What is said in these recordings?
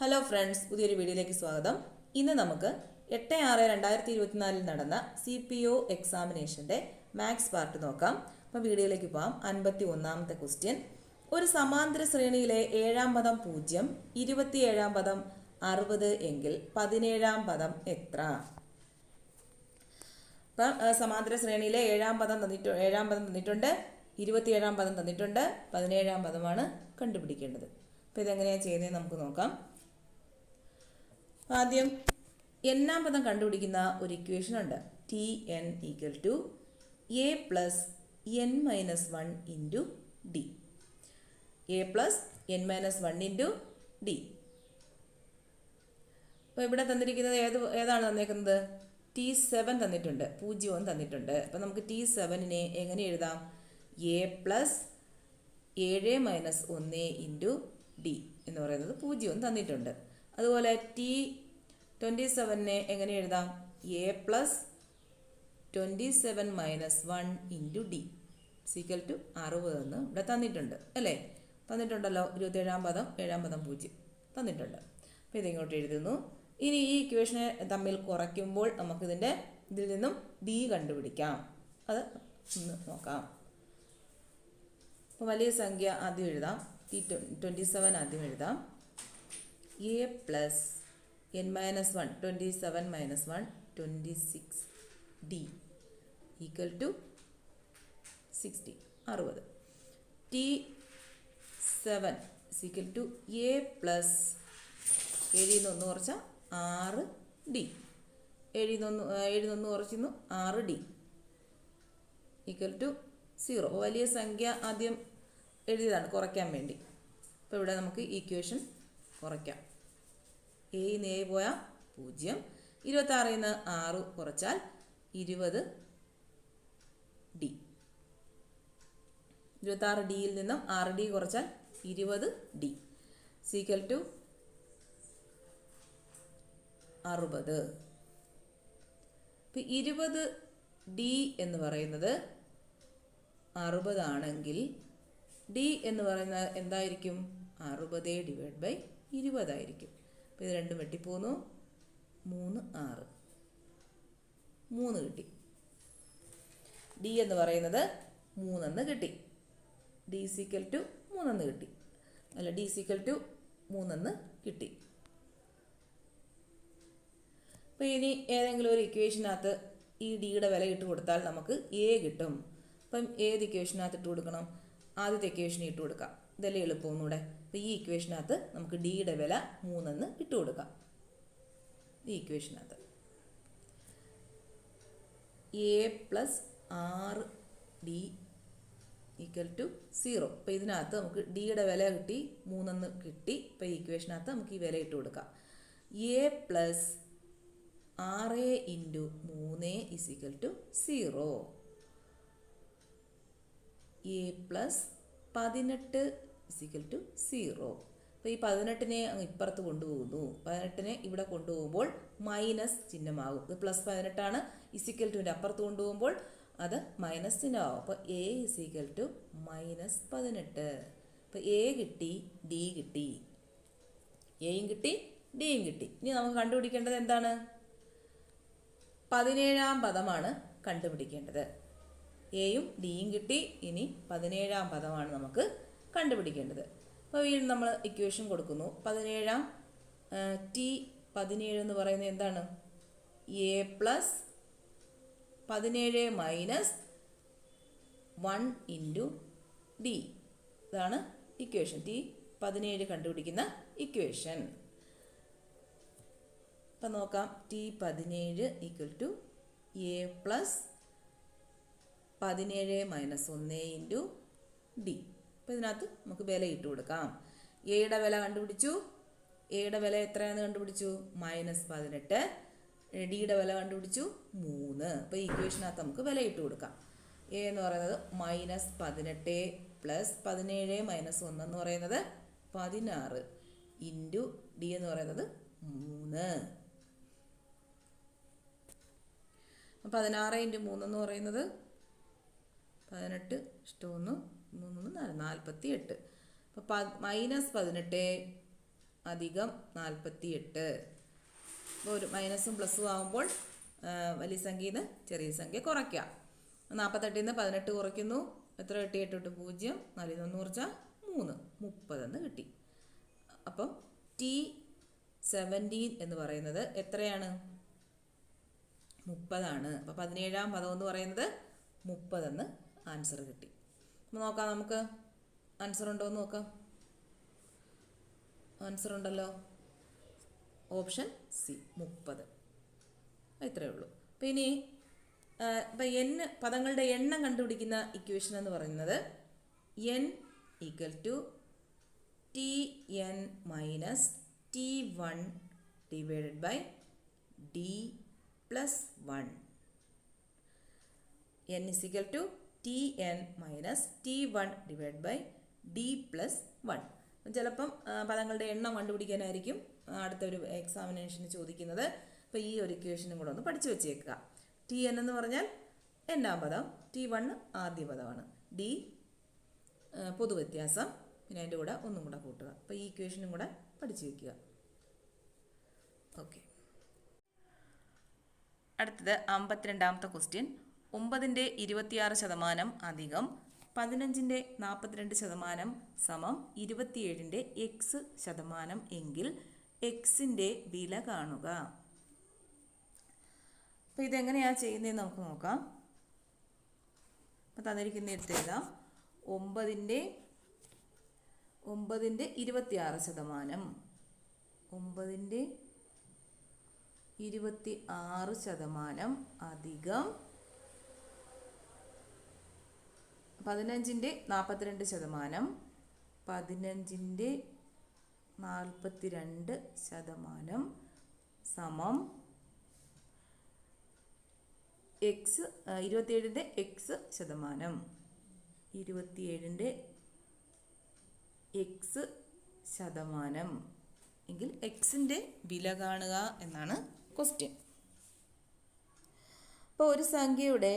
Hello friends, പുതിയൊരു വീഡിയോയിലേക്ക് സ്വാഗതം. ഇന്ന് നമുക്ക് 8/6/2024 നടന്ന CPO എക്സാമിനേഷൻ്റെ മാത്സ് പാർട്ട് നോക്കാം. അപ്പോൾ വീഡിയോയിലേക്ക് പോകാം. 51ാമത്തെ ക്വസ്റ്റ്യൻ. ഒരു സമാന്തര ശ്രേണിയിലെ 7ാം പദം 0, 27ാം പദം 60 എങ്കിൽ 17ാം പദം എത്ര? അപ്പം സമാന്തര ശ്രേണിയിലെ 7ാം പദം തന്നിട്ടുണ്ട്, 27ാം പദം തന്നിട്ടുണ്ട്, 17ാം പദമാണ് കണ്ടുപിടിക്കേണ്ടത്. അപ്പോൾ ഇതെങ്ങനെയാണ് ചെയ്യുന്നത് നമുക്ക് നോക്കാം. ആദ്യം n-ാം പദം കണ്ടുപിടിക്കുന്ന ഒരു ഇക്വേഷൻ ഉണ്ട്. Tn = a + n-1 × d. a + n-1 × d. അപ്പോൾ ഇവിടെ തന്നിരിക്കുന്നത് ഏതാണ് തന്നേക്കുന്നത്? T7 തന്നിട്ടുണ്ട്, 0 തന്നിട്ടുണ്ട്. അപ്പോൾ നമുക്ക് T7നെ എങ്ങനെ എഴുതാം? a + 7 - 1 × d എന്ന് പറയുന്നത് 0 തന്നിട്ടുണ്ട്. അതുപോലെ T27നെ എങ്ങനെ എഴുതാം? a + 27 - 1 × d = 60 എന്ന് ഇവിടെ തന്നിട്ടുണ്ട് അല്ലേ? തന്നിട്ടുണ്ടല്ലോ. 27ാം പദം 7ാം പദം 0 തന്നിട്ടുണ്ട്. അപ്പോൾ ഇതിങ്ങോട്ട് എഴുതുന്നു. ഇനി ഈ ഇക്വേഷനെ തമ്മിൽ കുറയ്ക്കുമ്പോൾ ഇതിൽ നിന്നും d കണ്ടുപിടിക്കാം. അത് ഒന്ന് നോക്കാം. അപ്പോൾ വലിയ സംഖ്യ ആദ്യം എഴുതാം. T27 ആദ്യം എഴുതാം. a + n-1 27 - 1 26 d = 60 60. T7 = a + 7 കുറച്ചാൽ 6d. 7 കുറച്ചിരുന്നു 6d = 0. വലിയ സംഖ്യ ആദ്യം എഴുതിയതാണ് കുറയ്ക്കാൻ വേണ്ടി. അപ്പോൾ ഇവിടെ നമുക്ക് ഇക്വേഷൻ കുറയ്ക്കാം. a ന്ന് a പോയാൽ 0, 26ൽ നിന്ന് 6 കുറച്ചാൽ 20d. 26d-യിൽ നിന്നും 6d കുറച്ചാൽ 20d = 60. ഇപ്പം 20d എന്ന് പറയുന്നത് 60 ആണെങ്കിൽ d എന്ന് പറയുന്നത് എന്തായിരിക്കും? 60/20 ആയിരിക്കും. അപ്പോൾ ഇത് രണ്ടും വെട്ടിപ്പോന്നു. 3 6 3 കിട്ടി. d എന്ന് പറയുന്നത് 3 എന്ന് കിട്ടി. d = 3 എന്ന് കിട്ടി. അല്ല, d = 3 എന്ന് കിട്ടി. അപ്പോൾ ഇനി ഏതെങ്കിലും ഒരു ഇക്വേഷനകത്ത് ഈ ഡിയുടെ വില ഇട്ട് കൊടുത്താൽ നമുക്ക് a കിട്ടും. അപ്പം ഏത് ഇക്വേഷനകത്ത് ഇട്ട് കൊടുക്കണം? ആദ്യത്തെ ഇക്വേഷന് ഇട്ട് കൊടുക്കാം. ഇതല്ലേ എളുപ്പം ഒന്നുകൂടെ. അപ്പോൾ ഈ ഇക്വേഷനകത്ത് നമുക്ക് ഡിയുടെ വില 3 എന്ന് ഇട്ട് കൊടുക്കാം. ഈ ഇക്വേഷനകത്ത് a + 6d = 0. അപ്പോൾ ഇതിനകത്ത് നമുക്ക് ഡിയുടെ വില കിട്ടി, 3 എന്ന് കിട്ടി. ഇപ്പോൾ ഈ ഇക്വേഷനകത്ത് നമുക്ക് ഈ വില ഇട്ട് കൊടുക്കാം. a + 6 × 3 = 0. a + 18 = 0. അപ്പോൾ ഈ 18നെ അങ്ങ് ഇപ്പുറത്ത് കൊണ്ടുപോകുന്നു. 18നെ ഇവിടെ കൊണ്ടുപോകുമ്പോൾ മൈനസ് ചിഹ്നമാകും. ഇത് +18 = അപ്പുറത്ത് കൊണ്ടുപോകുമ്പോൾ അത് മൈനസ് ചിഹ്നമാകും. അപ്പോൾ a = -18. അപ്പോൾ a കിട്ടി, d കിട്ടി. എയും കിട്ടി, ഡിയും കിട്ടി. ഇനി നമുക്ക് കണ്ടുപിടിക്കേണ്ടത് എന്താണ്? 17ാം പദമാണ് കണ്ടുപിടിക്കേണ്ടത്. എയും ഡിയും കിട്ടി. ഇനി 17ാം പദമാണ് നമുക്ക് കണ്ടുപിടിക്കേണ്ടത്. അപ്പോൾ വീണ്ടും നമ്മൾ ഇക്വേഷൻ കൊടുക്കുന്നു. 17 T17 എന്ന് പറയുന്നത് എന്താണ്? a + 17 - 1 × d. ഇതാണ് ഇക്വേഷൻ. T17 കണ്ടുപിടിക്കുന്ന ഇക്വേഷൻ. അപ്പം നോക്കാം. T17 = a + 17 - 1 × d. അപ്പോൾ ഇതിനകത്ത് നമുക്ക് വില ഇട്ട് കൊടുക്കാം. എയുടെ വില കണ്ടുപിടിച്ചു. എയുടെ വില എത്രയാണെന്ന് കണ്ടുപിടിച്ചു? -18. ഡിയുടെ വില കണ്ടുപിടിച്ചു 3. അപ്പോൾ ഈ ഇക്വേഷനകത്ത് നമുക്ക് വില ഇട്ട് കൊടുക്കാം. എ എന്ന് പറയുന്നത് -18 + 17 - 1 എന്ന് പറയുന്നത് 16 × d എന്ന് പറയുന്നത് 3. 16 × 3 എന്ന് പറയുന്നത് 18 * 1 3 48. അപ്പോൾ -18 അധികം 48. അപ്പോൾ ഒരു മൈനസും പ്ലസ്സും ആകുമ്പോൾ വലിയ സംഖ്യയിൽ നിന്ന് ചെറിയ സംഖ്യ കുറയ്ക്കാം. 48 നിന്ന് 18 കുറയ്ക്കുന്നു. എത്ര കിട്ടി? 8 തൊട്ട് 0, 4 1 കുറച്ചാൽ 3, 30 കിട്ടി. അപ്പം T17 എന്ന് പറയുന്നത് എത്രയാണ്? 30. അപ്പോൾ 17ാം പദം എന്ന് പറയുന്നത് 30 ആൻസർ കിട്ടി. അപ്പോൾ നോക്കാം, നമുക്ക് ആൻസർ ഉണ്ടോ എന്ന് നോക്കാം. ആൻസർ ഉണ്ടല്ലോ, ഓപ്ഷൻ സി 30. ഇത്രയേ ഉള്ളൂ. അപ്പോൾ ഇനി ഇപ്പം പദങ്ങളുടെ എണ്ണം കണ്ടുപിടിക്കുന്ന ഇക്വേഷൻ എന്ന് പറയുന്നത് n = Tn minus T1 divided by D plus 1. n = Tn minus T1 divide by D plus 1. ചിലപ്പം പദങ്ങളുടെ എണ്ണം കണ്ടുപിടിക്കാനായിരിക്കും അടുത്തൊരു എക്സാമിനേഷന് ചോദിക്കുന്നത്. അപ്പോൾ ഈ ഒരു ഇക്വേഷനും കൂടെ ഒന്ന് പഠിച്ചു വെച്ചേക്കുക. Tn എന്ന് പറഞ്ഞാൽ എന്നാം പദം, T1 ആദ്യ പദമാണ്, D പൊതുവ്യത്യാസം, പിന്നെ അതിൻ്റെ കൂടെ ഒന്നും കൂടെ കൂട്ടുക. അപ്പോൾ ഈ ഇക്വേഷനും കൂടെ പഠിച്ചു വയ്ക്കുക. ഓക്കെ, അടുത്തത് 52ാമത്തെ ക്വസ്റ്റ്യൻ. 9ന്റെ 26% അധികം 15ന്റെ 42% സമം 27ന്റെ x% എങ്കിൽ എക്സിൻ്റെ വില കാണുക. അപ്പോൾ ഇതെങ്ങനെയാണ് ചെയ്യുന്നതെന്ന് നമുക്ക് നോക്കാം. അപ്പോൾ തന്നിരിക്കുന്ന എടുത്ത് എഴുതാം. 9ന്റെ 26%, 9ന്റെ 26% അധികം 15ന്റെ 42%, 15ന്റെ 42% സമം 27ന്റെ x%, 27ന്റെ x% എങ്കിൽ എക്സിൻ്റെ വില കാണുക എന്നാണ് ക്വസ്റ്റ്യൻ. അപ്പോൾ ഒരു സംഖ്യയുടെ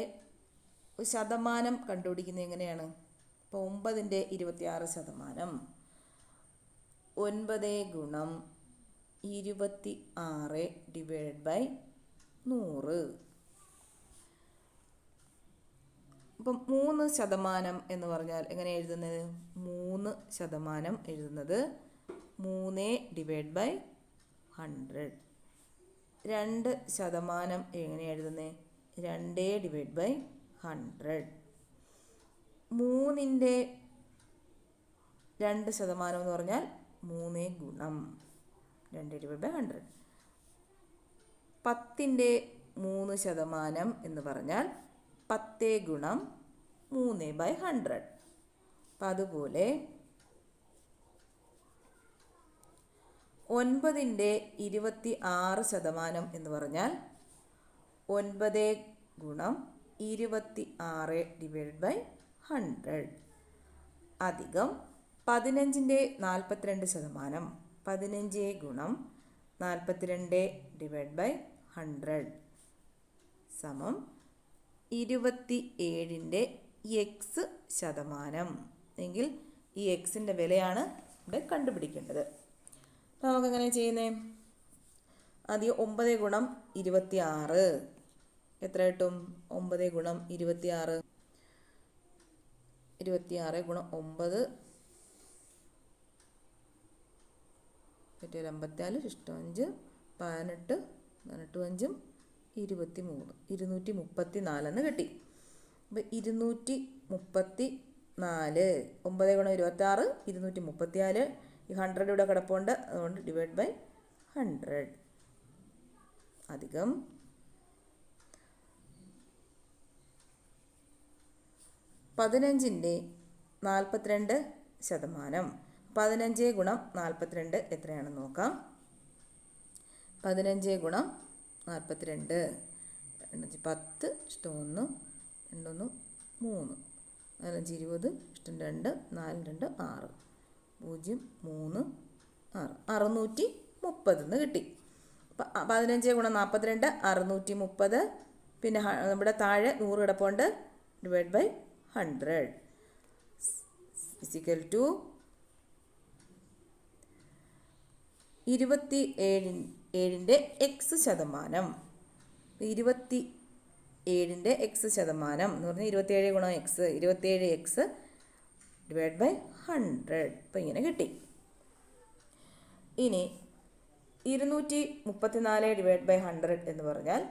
ശതമാനം കണ്ടുപിടിക്കുന്നത് എങ്ങനെയാണ്? ഇപ്പോൾ 9ന്റെ 26%, 9 ഗുണം 26 ഡിവൈഡ് ബൈ 100. അപ്പം 3% എന്ന് പറഞ്ഞാൽ എങ്ങനെ എഴുതുന്നത്? 3% എഴുതുന്നത് 3 ഡിവൈഡ് ബൈ 100. 2% എങ്ങനെ എഴുതുന്നത്? 2 ഡിവൈഡ് ബൈ 100. 3ന്റെ 2% എന്ന് പറഞ്ഞാൽ 3 ഗുണം 2 ഡിവൈഡ് ബൈ 100. 10ന്റെ 3% എന്ന് പറഞ്ഞാൽ 10 ഗുണം 3 ബൈ 100. അപ്പം അതുപോലെ 9ന്റെ 26% എന്ന് പറഞ്ഞാൽ 9 ഗുണം 26 ഡിവൈഡ് ബൈ 100 അധികം 15ന്റെ 42%, 15 ഗുണം 42 ഡിവൈഡ് ബൈ 100 സമം 27ന്റെ x% എങ്കിൽ ഈ എക്സിൻ്റെ വിലയാണ് ഇവിടെ കണ്ടുപിടിക്കേണ്ടത്. അപ്പോൾ നമുക്കെങ്ങനെ ചെയ്യുന്നത്? ആദ്യം 9 ഗുണം 26 എത്ര കിട്ടും? 9 ഗുണം 26, 26 ഗുണം 9 54, 5 18, 18 5 23, 234 കിട്ടി. അപ്പോൾ 234, 9 ഗുണം 26 234, ഈ 100 ഇവിടെ കിടപ്പുണ്ട്, അതുകൊണ്ട് ഡിവൈഡ് ബൈ 100 അധികം 15ന്റെ 42%, 15 ഗുണം 42 എത്രയാണെന്ന് നോക്കാം. 15 ഗുണം 42, 10, 1, 2, 3, 4, 20, 2, 4, 2, 6, 0, 3, 6, 630 കിട്ടി. 15 ഗുണം 42 630, പിന്നെ നമ്മുടെ താഴെ 100 കിടപ്പുണ്ട്, ഡിവൈഡ് ബൈ 100 ഇസിക്കൽ ടു 27-ൻ്റെ എക്സ് ശതമാനം. 27-ൻ്റെ എക്സ് ശതമാനം എന്ന് പറഞ്ഞാൽ 27 ഗുണം എക്സ്, 27 എക്സ് ഡിവൈഡ് ബൈ 100. ഇപ്പം ഇങ്ങനെ കിട്ടി. ഇനി 234 ഡിവൈഡ് ബൈ 100 എന്ന് പറഞ്ഞാൽ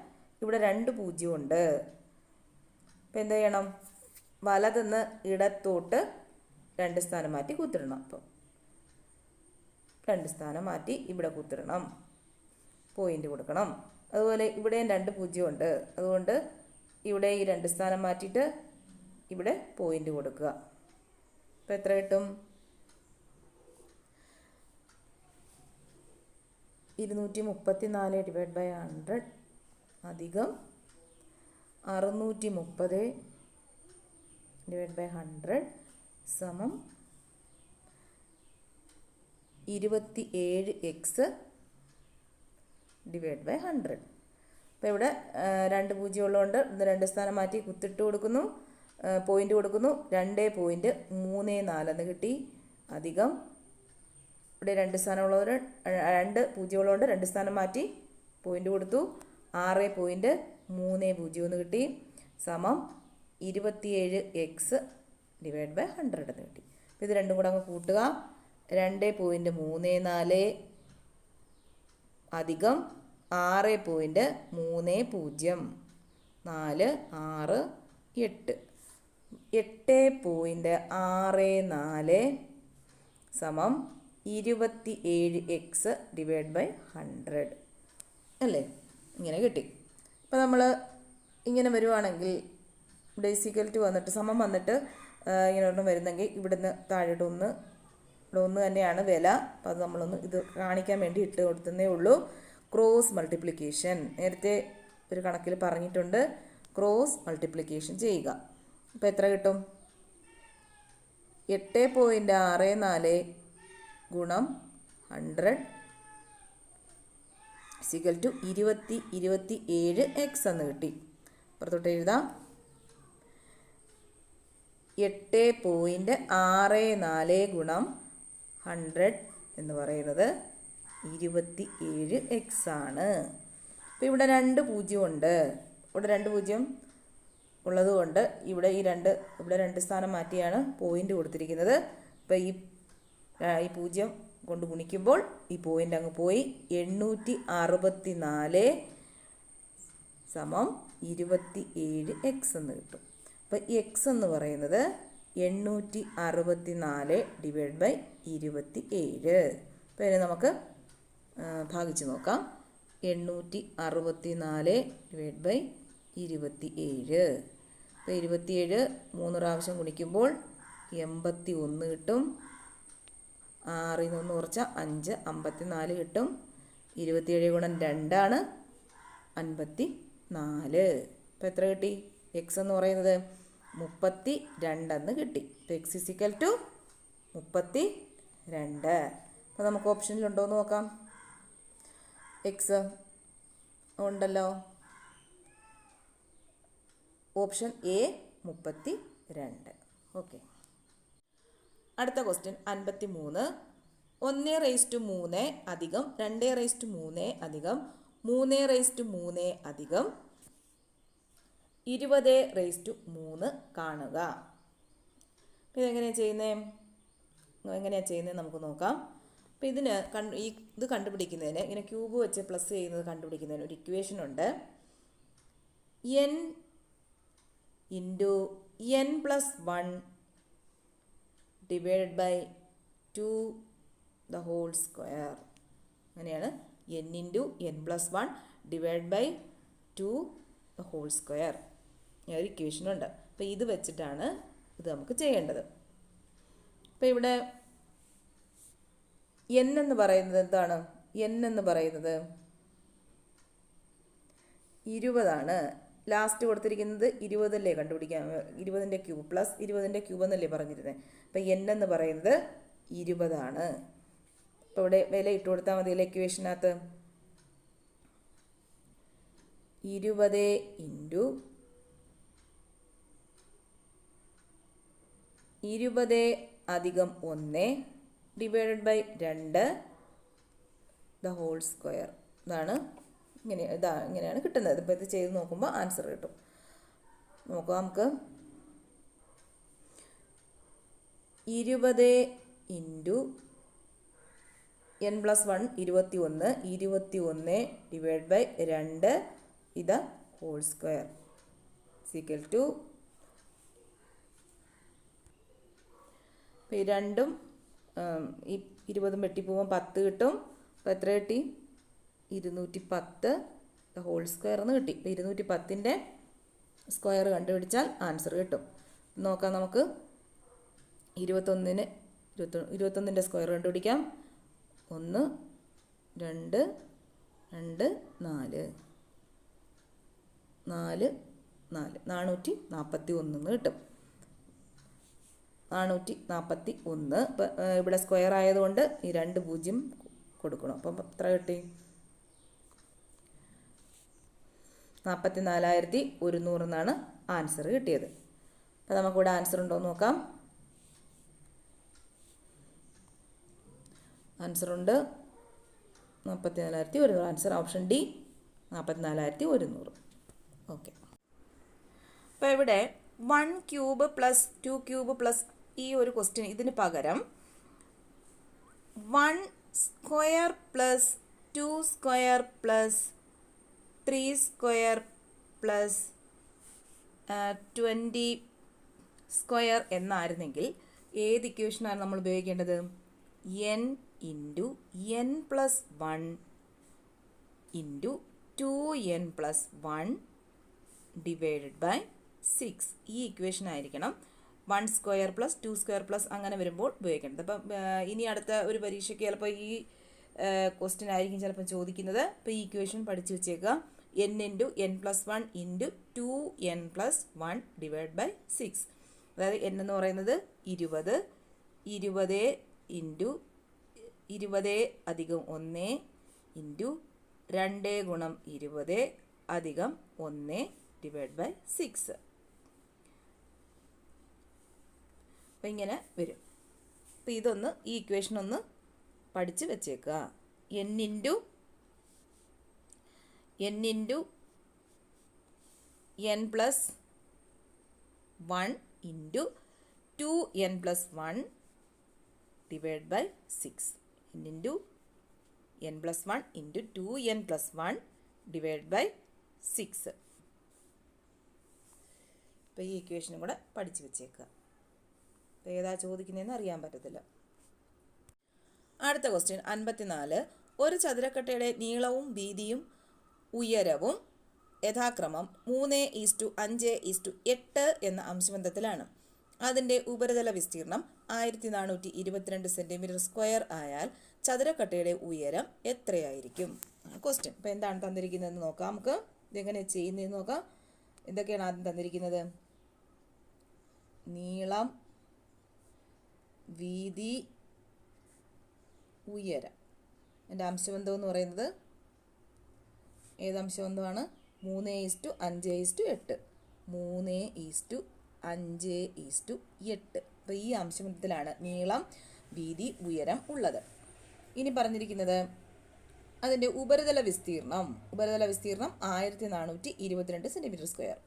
ഇവിടെ 2 പൂജ്യം ഉണ്ട്. അപ്പം എന്ത് ചെയ്യണം? വലതുനിന്ന് ഇടത്തോട്ട് 2 സ്ഥാനം മാറ്റി കുത്തിടണം. അപ്പം 2 സ്ഥാനം മാറ്റി ഇവിടെ കുത്തിടണം, പോയിന്റ് കൊടുക്കണം. അതുപോലെ ഇവിടെയും 2 പൂജ്യം ഉണ്ട്, അതുകൊണ്ട് ഇവിടെ ഈ 2 സ്ഥാനം മാറ്റിയിട്ട് ഇവിടെ പോയിന്റ് കൊടുക്കുക. അപ്പം എത്ര കിട്ടും? 234 ഡിവൈഡ് ബൈ 100 അധികം 630 ഡിവൈഡ് ബൈ 100 സമം 27 എക്സ് ഡിവൈഡ് ബൈ 100. അപ്പോൾ ഇവിടെ 2 പൂജ്യം ഉള്ളതുകൊണ്ട് 2 സ്ഥാനം മാറ്റി കുത്തിട്ട് കൊടുക്കുന്നു, പോയിന്റ് കൊടുക്കുന്നു. 2.34 എന്ന് കിട്ടി. അധികം ഇവിടെ 2 സ്ഥാനമുള്ളവർ 2 പൂജ്യം ഉള്ളതുകൊണ്ട് 2 സ്ഥാനം മാറ്റി പോയിന്റ് കൊടുത്തു. 6.30 എന്ന് കിട്ടി. സമം 27 എക്സ് ഡിവൈഡ് ബൈ 100 എന്ന് കിട്ടി. അപ്പോൾ ഇത് രണ്ടും കൂടെ അങ്ങ് കൂട്ടുക. 2.34 അധികം 6.30 4 6 8 8.64 സമം 27 എക്സ് ഡിവൈഡ് ബൈ 100 അല്ലേ? ഇങ്ങനെ കിട്ടി. അപ്പോൾ നമ്മൾ ഇങ്ങനെ വരുവാണെങ്കിൽ ഇവിടെ ഈക്വൽ ടു വന്നിട്ട് സമം വന്നിട്ട് ഇങ്ങനെ ഒരെണ്ണം വരുന്നെങ്കിൽ ഇവിടുന്ന് താഴോട്ട് ഇവിടെ 1 തന്നെയാണ് വില. അപ്പോൾ അത് നമ്മളൊന്ന് ഇത് കാണിക്കാൻ വേണ്ടി ഇട്ട് കൊടുത്തതേ ഉള്ളൂ. ക്രോസ് മൾട്ടിപ്ലിക്കേഷൻ നേരത്തെ ഒരു കണക്കിൽ പറഞ്ഞിട്ടുണ്ട്. ക്രോസ് മൾട്ടിപ്ലിക്കേഷൻ ചെയ്യുക. അപ്പോൾ എത്ര കിട്ടും? 8.64 ഗുണം 100 ഈക്വൽ ടു 27 എക്സ് എന്ന് കിട്ടി. പുറത്തോട്ട് എഴുതാം. 8.64 ഗുണം 100 എന്ന് പറയുന്നത് 27 എക്സ് ആണ്. അപ്പോൾ ഇവിടെ 2 പൂജ്യം ഉണ്ട്. ഇവിടെ 2 പൂജ്യം ഉള്ളതുകൊണ്ട് ഇവിടെ ഇവിടെ 2 സ്ഥാനം മാറ്റിയാണ് പോയിന്റ് കൊടുത്തിരിക്കുന്നത്. അപ്പോൾ ഈ പൂജ്യം കൊണ്ട് ഗുണിക്കുമ്പോൾ ഈ പോയിന്റ് അങ്ങ് പോയി. 864 സമം 27 എക്സ് എന്ന് കിട്ടും. അപ്പോൾ എക്സ് എന്ന് പറയുന്നത് 864 ഡിവൈഡ് ബൈ 27. അപ്പോൾ ഇതിനെ നമുക്ക് ഭാഗിച്ച് നോക്കാം. 864 ഡിവൈഡ് ബൈ 27. അപ്പോൾ 27 3 പ്രാവശ്യം ഗുണിക്കുമ്പോൾ 81 കിട്ടും. 6 ൽ നിന്ന് കുറച്ചാൽ 5 54 കിട്ടും. 27 ഗുണം 2 ആണ് 54. അപ്പോൾ എത്ര കിട്ടി? എക്സ് എന്ന് പറയുന്നത് 32 എന്ന് കിട്ടി. അപ്പോൾ എക്സ് ഈക്വൽ ടു 32. അപ്പോൾ നമുക്ക് ഓപ്ഷനിലുണ്ടോ എന്ന് നോക്കാം. എക്സ് ഉണ്ടല്ലോ. Option A 32. ഓക്കെ. അടുത്ത ക്വസ്റ്റ്യൻ 53. 1/3 അധികം 2/3 അധികം 3/3 അധികം 20/3 കാണുക. ഇതെങ്ങനെയാണ് ചെയ്യുന്നത് നമുക്ക് നോക്കാം. അപ്പോൾ ഇത് കണ്ടുപിടിക്കുന്നതിന് ഇങ്ങനെ ക്യൂബ് വെച്ച് പ്ലസ് ചെയ്യുന്നത് കണ്ടുപിടിക്കുന്നതിന് ഒരു ഇക്വേഷൻ ഉണ്ട്. n × n+1 divided by 2 the whole square. അങ്ങനെയാണ് n × n+1 divide by 2 the whole square. ഒരു ഇക്വേഷനുണ്ട്. അപ്പോൾ ഇത് വെച്ചിട്ടാണ് ഇത് നമുക്ക് ചെയ്യേണ്ടത്. അപ്പോൾ ഇവിടെ n എന്ന് പറയുന്നത് എന്താണ്? n എന്ന് പറയുന്നത് 20 ആണ്. ലാസ്റ്റ് കൊടുത്തിരിക്കുന്നത് 20 അല്ലേ കണ്ടുപിടിക്കാൻ. 20ൻ്റെ ക്യൂബ് പ്ലസ് 20ൻ്റെ ക്യൂബ് എന്നല്ലേ പറഞ്ഞിരുന്നത്. അപ്പോൾ n എന്ന് പറയുന്നത് 20 ആണ്. അപ്പോൾ ഇവിടെ വില ഇട്ട് കൊടുത്താൽ മതി ഇക്വേഷനകത്ത്. 20 × 20 + 1 divided by 2 the whole square. ഇങ്ങനെയാണ് കിട്ടുന്നത്. ഇപ്പോൾ ഇത് ചെയ്ത് നോക്കുമ്പോൾ ആൻസർ കിട്ടും. നോക്കാം നമുക്ക്. 20 ഇൻറ്റു n+1 21, 21 ഡിവൈഡ് ബൈ 2 ഇത് ഹോൾ സ്ക്വയർ ഈക്വൽ ടു. ഇപ്പോൾ ഈ രണ്ടും ഈ 20 വെട്ടിപ്പോകുമ്പോൾ 10 കിട്ടും. അപ്പോൾ എത്ര കിട്ടി? 210 ഹോൾ സ്ക്വയർ എന്ന് കിട്ടി. ഇപ്പോൾ 210ൻ്റെ സ്ക്വയർ കണ്ടുപിടിച്ചാൽ ആൻസർ കിട്ടും. നോക്കാം നമുക്ക്. 21ൻ്റെ സ്ക്വയർ കണ്ടുപിടിക്കാം. 1 2 2 4 4 441 എന്ന് കിട്ടും. 441. ഇവിടെ സ്ക്വയർ ആയതുകൊണ്ട് ഈ 2 0 കൊടുക്കണം. അപ്പം എത്ര കിട്ടി? 44,100 എന്നാണ് ആൻസർ കിട്ടിയത്. അപ്പം നമുക്കിവിടെ ആൻസർ ഉണ്ടോ എന്ന് നോക്കാം. ആൻസർ ഉണ്ട്. 44,100. Answer option D 44,100. ഓക്കെ. അപ്പോൾ ഇവിടെ 1 ക്യൂബ് പ്ലസ് 2 ക്യൂബ് പ്ലസ് ഈ ഒരു ക്വസ്റ്റ്യൻ ഇതിന് പകരം 1 square plus 2 square plus 3 square plus 20 square എന്നായിരുന്നെങ്കിൽ ഏത് ഇക്വേഷനാണ് നമ്മൾ ഉപയോഗിക്കേണ്ടത്? n into n+1 into 2n+1 divided by 6. ഈ ഇക്വേഷൻ ആയിരിക്കണം 1 സ്ക്വയർ പ്ലസ് 2 സ്ക്വയർ പ്ലസ് അങ്ങനെ വരുമ്പോൾ ഉപയോഗിക്കേണ്ടത്. അപ്പം ഇനി അടുത്ത ഒരു പരീക്ഷയ്ക്ക് ചിലപ്പോൾ ഈ ക്വസ്റ്റ്യൻ ആയിരിക്കും ചിലപ്പോൾ ചോദിക്കുന്നത്. അപ്പോൾ ഈ ഇക്വേഷൻ പഠിച്ചു വെച്ചേക്കുക. n into n+1 into 2n+1 divide by 6. അതായത് n എന്ന് പറയുന്നത് 20, 20 ഇൻറ്റു 20 അധികം 1 ഇൻറ്റു 2 ഗുണം 20 അധികം 1 ഡിവൈഡ് ബൈ 6. അപ്പം ഇങ്ങനെ വരും. അപ്പം ഇതൊന്ന് ഈ ഇക്വേഷൻ ഒന്ന് പഠിച്ച് വെച്ചേക്കുക. n into n+1 into 2n+1 divide by 6. n into n+1 into 2n+1 divide by 6. അപ്പോൾ ഈ ഇക്വേഷനും കൂടെ പഠിച്ചു വെച്ചേക്കുക. അപ്പോൾ ഏതാ ചോദിക്കുന്നതെന്ന് അറിയാൻ പറ്റത്തില്ല. അടുത്ത ക്വസ്റ്റ്യൻ 54. ഒരു ചതുരക്കട്ടയുടെ നീളവും വീതിയും ഉയരവും യഥാക്രമം 3:5:8 എന്ന അംശബന്ധത്തിലാണ്. അതിൻ്റെ ഉപരിതല വിസ്തീർണം 1422 സെൻറ്റിമീറ്റർ സ്ക്വയർ ആയാൽ ചതുരക്കട്ടയുടെ ഉയരം എത്രയായിരിക്കും? ക്വസ്റ്റ്യൻ. അപ്പോൾ എന്താണ് തന്നിരിക്കുന്നതെന്ന് നോക്കാം. നമുക്ക് ഇതെങ്ങനെ ചെയ്യുന്നതെന്ന് നോക്കാം. എന്തൊക്കെയാണ് ആദ്യം തന്നിരിക്കുന്നത്? നീളം, വീതി, ഉയരം. എൻ്റെ അംശബന്ധം എന്ന് പറയുന്നത് ഏത് അംശബന്ധമാണ്? 3:5:8. 3:5:8. അപ്പോൾ ഈ അംശബന്ധത്തിലാണ് നീളം, വീതി, ഉയരം ഉള്ളത്. ഇനി പറഞ്ഞിരിക്കുന്നത് അതിൻ്റെ ഉപരിതല വിസ്തീർണം 1422 സെൻറ്റിമീറ്റർ സ്ക്വയർ.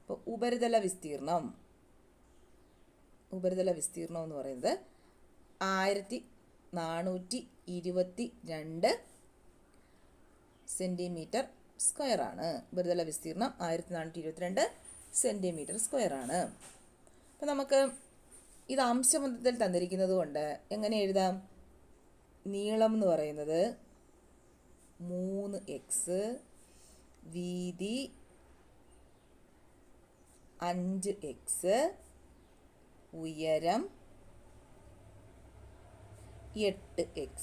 അപ്പോൾ ഉപരിതല വിസ്തീർണം എന്ന് പറയുന്നത് 1422 സെൻറ്റിമീറ്റർ സ്ക്വയർ ആണ്. ഉപരിതല വിസ്തീർണം 1422 സെൻറ്റിമീറ്റർ സ്ക്വയർ ആണ്. അപ്പോൾ നമുക്ക് ഇത് അംശബന്ധത്തിൽ തന്നിരിക്കുന്നത് കൊണ്ട് എങ്ങനെ എഴുതാം? നീളം എന്ന് പറയുന്നത് 3x, വീതി 5x, ഉയരം 8x.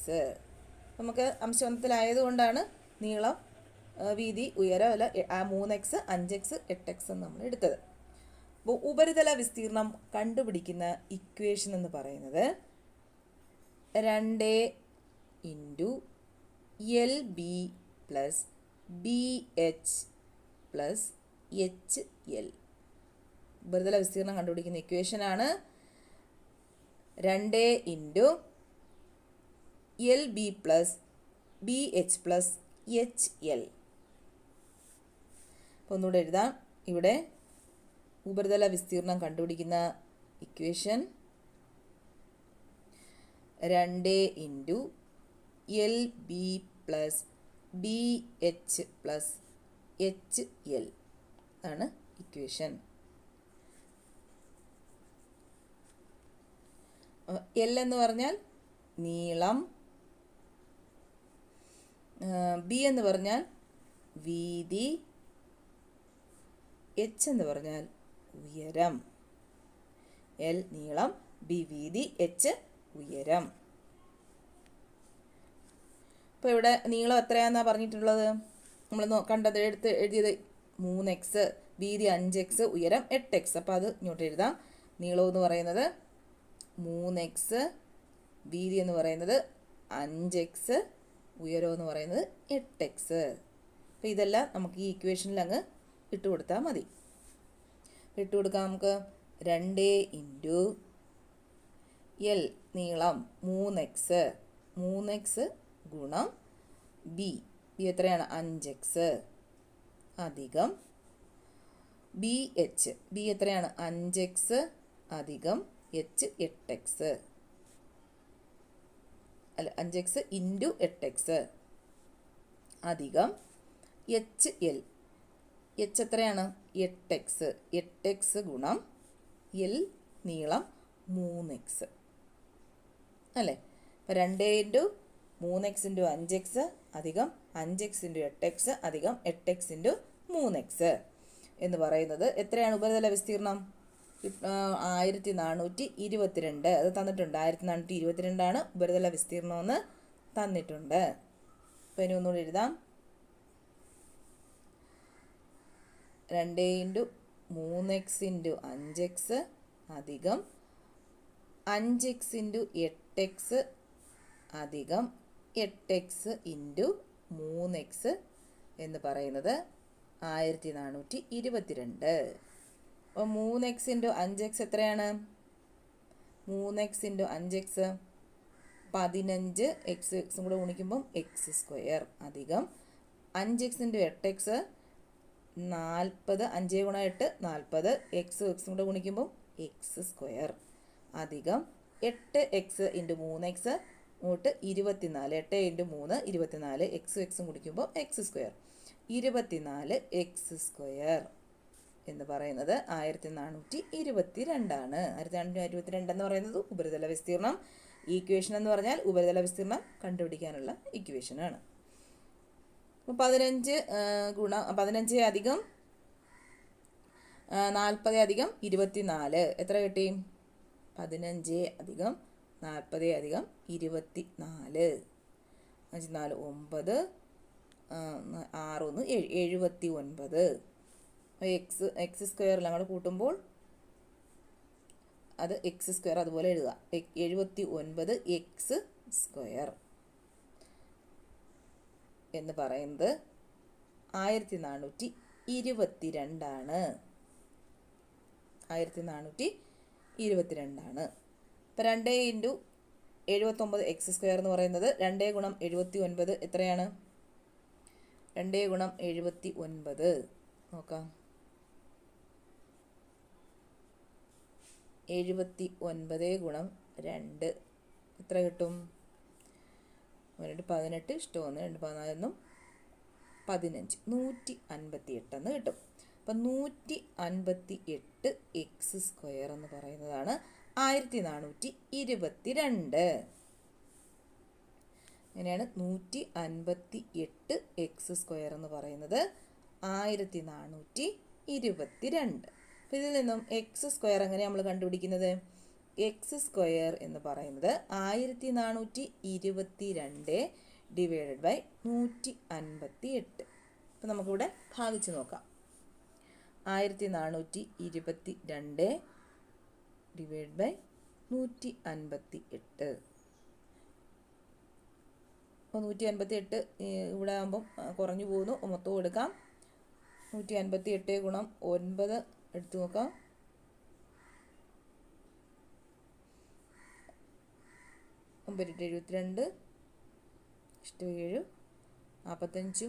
നമുക്ക് അംശബന്ധത്തിലായതുകൊണ്ടാണ് നീളം, വീതി, ഉയരം അല്ല 3x, 5x, 8x എന്ന് നമ്മൾ എടുത്തത്. അപ്പോൾ ഉപരിതല വിസ്തീർണം കണ്ടുപിടിക്കുന്ന ഇക്വേഷൻ എന്ന് പറയുന്നത് 2 into LB plus BH plus HL. ഉപരിതല വിസ്തീർണം കണ്ടുപിടിക്കുന്ന ഇക്വേഷനാണ് 2 into LB plus BH plus HL. അപ്പോൾ ഒന്നുകൂടെ എഴുതാം. ഇവിടെ ഉപരിതല വിസ്തീർണം കണ്ടുപിടിക്കുന്ന equation 2 into LB plus BH plus HL ആണ് ഇക്വേഷൻ. L എന്ന് പറഞ്ഞാൽ നീളം, B എന്ന് പറഞ്ഞാൽ വീതി, H എന്ന് പറഞ്ഞാൽ ഉയരം. L നീളം, B വീതി, H ഉയരം. അപ്പോൾ ഇവിടെ നീളം എത്രയാണെന്നാണ് പറഞ്ഞിട്ടുള്ളത്? നമ്മൾ കണ്ടത് എഴുതിയത് 3x, വീതി 5x, ഉയരം 8x. അപ്പോൾ അത് ഇങ്ങോട്ട് എഴുതാം. നീളം എന്ന് പറയുന്നത് 3x, വീതി എന്ന് പറയുന്നത് 5x, ഉയരം എന്ന് പറയുന്നത് 8x. അപ്പോൾ ഇതെല്ലാം നമുക്ക് ഈ ഇക്വേഷനിൽ അങ്ങ് ഇട്ട് കൊടുത്താൽ മതി. ഇട്ട് കൊടുക്കാം നമുക്ക്. 2 ഇൻറ്റു L നീളം 3x ഗുണം B എത്രയാണ്? 5x അധികം BH, B എത്രയാണ്? 5x അധികം H 8x, അല്ല 5x ഇൻറ്റു 8x അധികം HL. H എത്രയാണ്? 8x, 8x ഗുണം L നീളം 3x അല്ലേ? അപ്പോൾ 2 ഇൻറ്റു 3x ഇൻറ്റു 5x അധികം 5x ഇൻറ്റു 8x അധികം 8x ഇൻറ്റു 3x എന്ന് പറയുന്നത് എത്രയാണ് ഉപരിതല വിസ്തീർണം? 1422. അത് തന്നിട്ടുണ്ട്. 1422 ഉപരിതല വിസ്തീർണം എന്ന് തന്നിട്ടുണ്ട്. അപ്പോൾ ഇനി ഒന്നുകൂടി എഴുതാം. 2 ഇൻറ്റു 3x ഇൻറ്റു 5x അധികം 5x ഇൻറ്റു 8x അധികം 8x ഇൻറ്റു 3x എന്ന് പറയുന്നത് 1422. അപ്പോൾ 3x ഇൻറ്റു 5x എത്രയാണ്? 3x ഇൻറ്റു 5x 15, എക്സും കൂടെ ഗുണിക്കുമ്പം x² അധികം 5x ഇൻറ്റു 8x 40, 5 ഗുണം 8 40, എക്സും കൂടെ ഗുണിക്കുമ്പം x² അധികം 8x ഇൻറ്റു 3x ഇങ്ങോട്ട് 24, 8 ഇൻറ്റു 3 24, എക്സും കുടിക്കുമ്പോൾ x² 24x² എന്ന് പറയുന്നത് 1422 ആണ്. 1422 എന്ന് പറയുന്നത് ഉപരിതല വിസ്തീർണം. ഈ ഇക്വേഷൻ എന്ന് പറഞ്ഞാൽ ഉപരിതല വിസ്തീർണം കണ്ടുപിടിക്കാനുള്ള ഇക്വേഷനാണ്. 15 അധികം 40 അധികം 24 എത്ര കിട്ടി? 15 അധികം 40 അധികം 24, 5 4 9, 6 1 79. x² അങ്ങോട്ട് കൂട്ടുമ്പോൾ അത് x² അതുപോലെ എഴുതുക. 79x² എന്ന് പറയുന്നത് 1422 ആണ്. 1422 ആണ്. ഇപ്പം 2 ഇൻറ്റു 79x² എന്ന് പറയുന്നത് 2 ഗുണം 79 എത്രയാണ്? 2 ഗുണം 79 നോക്കാം. 79 ഗുണം 2 എത്ര കിട്ടും? 18 ഇഷ്ടം 2 14 15 158 എന്ന് കിട്ടും. അപ്പം 158x² എന്ന് പറയുന്നതാണ് 1422. അങ്ങനെയാണ് 158x² എന്ന് പറയുന്നത് 1422. അപ്പോൾ ഇതിൽ നിന്നും x² എങ്ങനെ നമ്മൾ കണ്ടുപിടിക്കുന്നത്? x² എന്ന് പറയുന്നത് 1422 ഡിവൈഡഡ് ബൈ 158. അപ്പോൾ നമുക്കിവിടെ ഭാഗിച്ച് നോക്കാം. 1422 ഡിവൈഡ് ബൈ 158. അപ്പോൾ 158 ഇവിടെ ആകുമ്പം കുറഞ്ഞു പോകുന്നു. മൊത്തം എടുക്കാം. 158 ഗുണം 9 എടുത്തു നോക്കാം. 9 72 7 45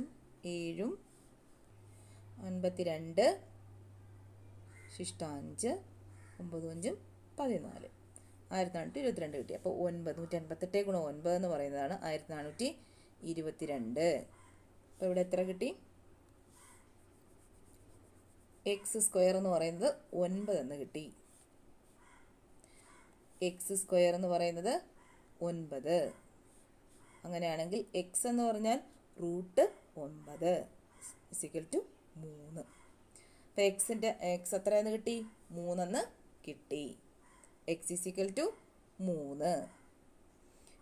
7 52 ശിഷ്ടം 5 9 5 14 1422 കിട്ടി. അപ്പോൾ 158 ഗുണം 9 എന്ന് പറയുന്നതാണ് 1422. അപ്പോൾ ഇവിടെ എത്ര കിട്ടി? എക്സ് സ്ക്വയർ എന്ന് പറയുന്നത് 9 എന്ന് കിട്ടി. എക്സ് സ്ക്വയർ എന്ന് പറയുന്നത് 9. അങ്ങനെയാണെങ്കിൽ എക്സ് എന്ന് പറഞ്ഞാൽ റൂട്ട് 9 = 3. അപ്പോൾ എക്സ് എത്രയെന്ന് കിട്ടി? 3 എന്ന് കിട്ടി. എക്സ് = 3.